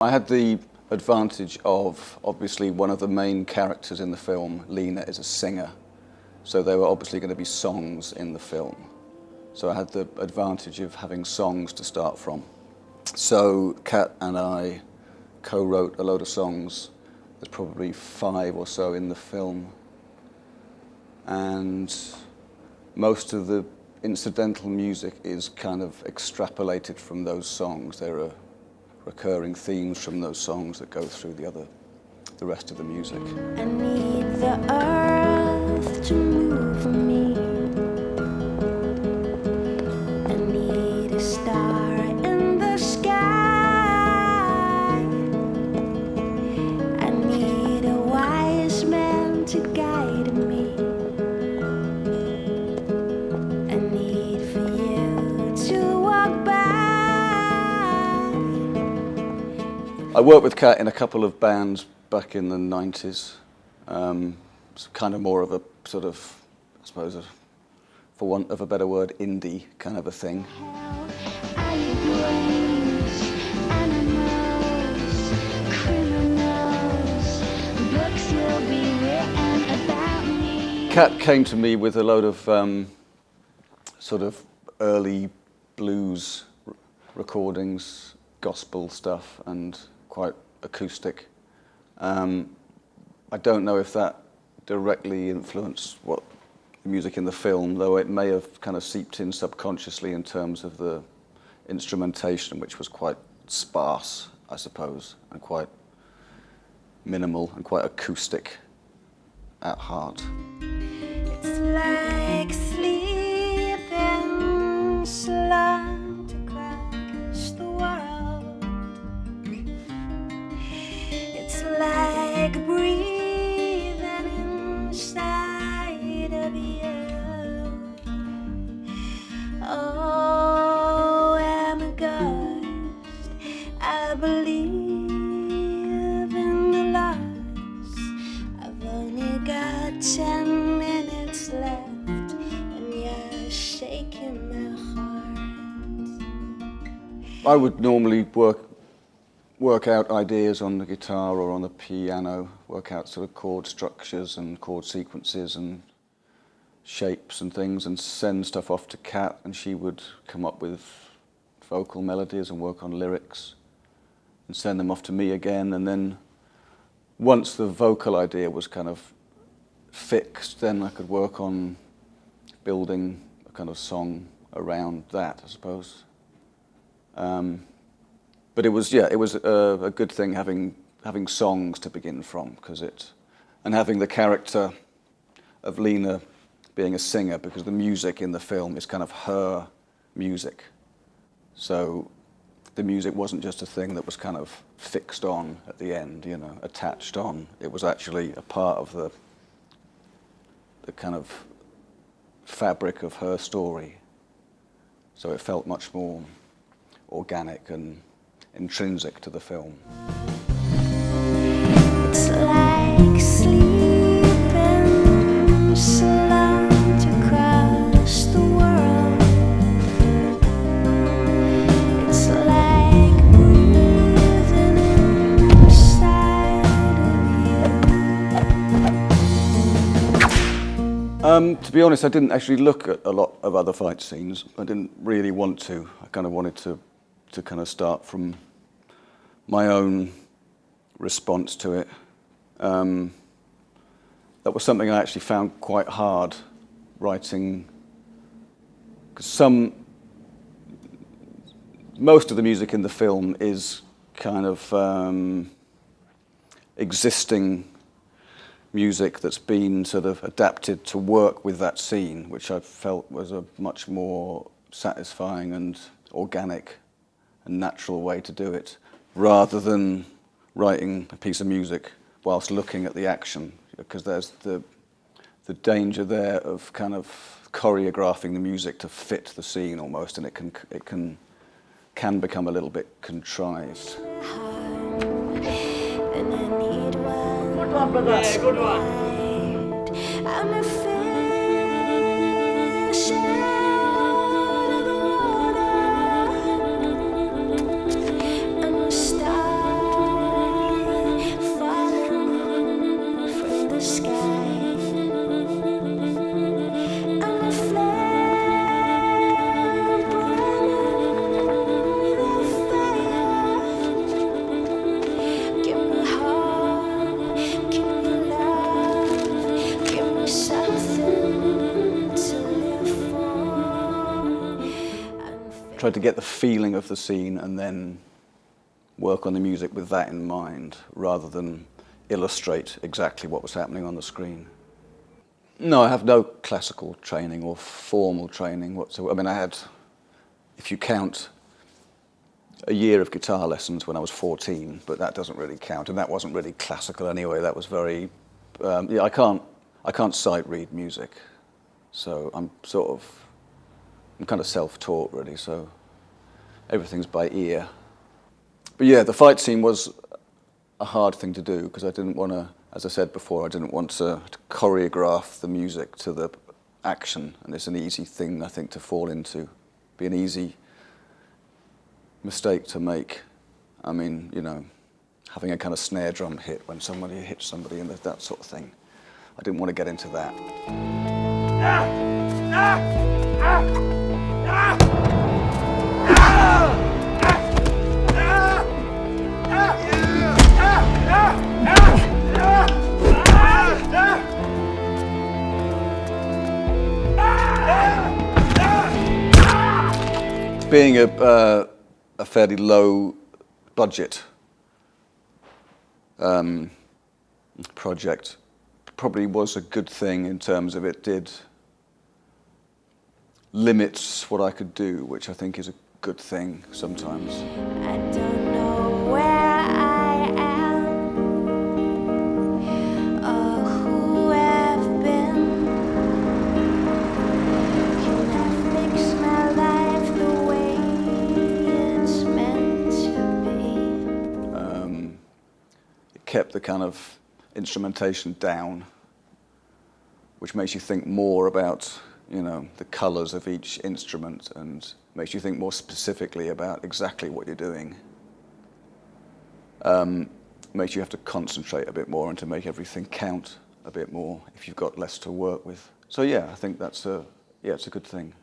I had the advantage of, obviously, one of the main characters in the film, Lena, is a singer. So there were obviously going to be songs in the film. So I had the advantage of having songs to start from. So Kat and I co-wrote a load of songs. There's probably 5 or so in the film. And most of the incidental music is kind of extrapolated from those songs. There are recurring themes from those songs that go through the rest of the music. I need the earth to move for me. I need a star in the sky. I need a wise man to guide me. I need for you to walk by. I worked with Kat in a couple of bands back in the 90s. It's kind of more of a sort of, I suppose, for want of a better word, indie kind of a thing. I need brains, animals, criminals, books will be written about me. Kat came to me with a load of sort of early blues recordings, gospel stuff, and quite acoustic. I don't know if that directly influenced what the music in the film, though it may have kind of seeped in subconsciously in terms of the instrumentation, which was quite sparse, I suppose, and quite minimal and quite acoustic at heart. It's like sleeping slump across the world. It's like breathing inside of you. Oh, I'm a ghost. I believe in the lost. I've only got 10 minutes left, and you're shaking my heart. I would normally work out ideas on the guitar or on the piano, work out sort of chord structures and chord sequences and shapes and things, and send stuff off to Kat, and she would come up with vocal melodies and work on lyrics and send them off to me again. And then once the vocal idea was kind of fixed, then I could work on building a kind of song around that, I suppose. But it was a good thing having songs to begin from, and having the character of Lena being a singer, because the music in the film is kind of her music. So the music wasn't just a thing that was kind of fixed on at the end, attached on. It was actually a part of the kind of fabric of her story. So it felt much more organic and intrinsic to the film. It's like sleeping slumped across the world. It's like breathing inside of you. To be honest, I didn't actually look at a lot of other fight scenes. I didn't really want to. I kind of wanted to kind of start from my own response to it. That was something I actually found quite hard writing, because most of the music in the film is kind of existing music that's been sort of adapted to work with that scene, which I felt was a much more satisfying and organic and natural way to do it, rather than writing a piece of music whilst looking at the action, because there's the danger there of kind of choreographing the music to fit the scene almost, and it can become a little bit contrived. And I need one. Good one, brother. Hey, good one. I'm a fish out of the water. I'm a star. tried to get the feeling of the scene and then work on the music with that in mind, rather than illustrate exactly what was happening on the screen. No, I have no classical training or formal training whatsoever. I mean, I had, if you count, a year of guitar lessons when I was 14, but that doesn't really count, and that wasn't really classical anyway. That was very, yeah, I can't sight read music, so I'm kind of self-taught really, so everything's by ear. But yeah, the fight scene was a hard thing to do because I didn't want to, as I said before, I didn't want to choreograph the music to the action, and it's an easy thing, I think, to fall into, be an easy mistake to make. I mean, you know, having a kind of snare drum hit when somebody hits somebody and that sort of thing. I didn't want to get into that. Being a fairly low budget project probably was a good thing in terms of it did limits what I could do, which I think is a good thing sometimes. I don't know where I am or who I've been. Can I fix my life the way it's meant to be? It kept the kind of instrumentation down, which makes you think more about, you know, the colours of each instrument and makes you think more specifically about exactly what you're doing. Makes you have to concentrate a bit more and to make everything count a bit more if you've got less to work with. So yeah, I think it's a good thing.